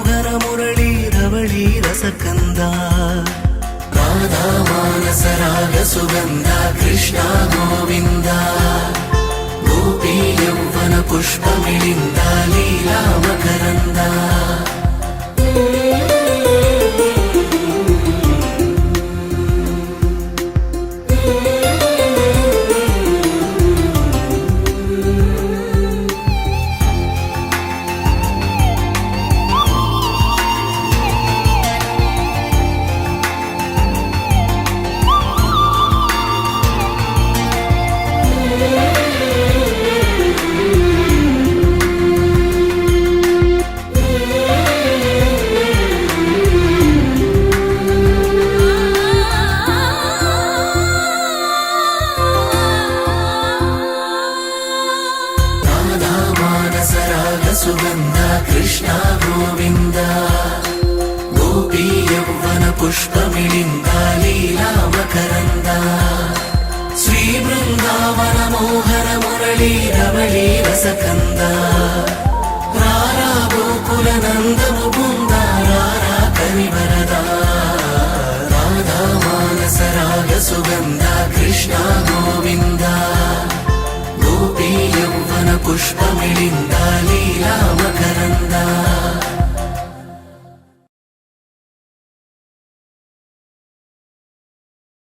ಮೋಹನ ಮುರಳಿ ರವಳಿ ರಸಕಂದ ರಾಧಾ ಮಾನಸ ರಾಗ ಸುಗಂಧ ಕೃಷ್ಣ ಗೋವಿಂದ ಗೋಪಿ ಯೌವನ ಪುಷ್ಪ ಮಿಳಿಂದ ಲೀಲಾ ಮಕರಂದ ಸುಗಂಧ ಕೃಷ್ಣ ಗೋವಿಂದ ಗೋಪಿ ಯೌವನ ಪುಷ್ಪ ಮಿಳಿಂದ ಲೀಲಾ ಮಕರಂದ ಶ್ರೀ ಬೃಂದಾವನ ಮೋಹನ ಮುರಳಿ ರವಳಿ ರಸಕಂದ ರಾರಾ ಗೋಕುಲ ನಂದ ಮುಕುಂದ ರಾರಾ ಕರಿವರದ ರಾಧಾ ಮಾನಸ ರಾಗ ಸುಗಂಧ ಕೃಷ್ಣ ಗೋವಿಂದ ಗೋಪಿ ಯೌವನ ಪುಷ್ಪ ಮಿಳಿಂದ ಲೀಲಾ ಮಕರಂದ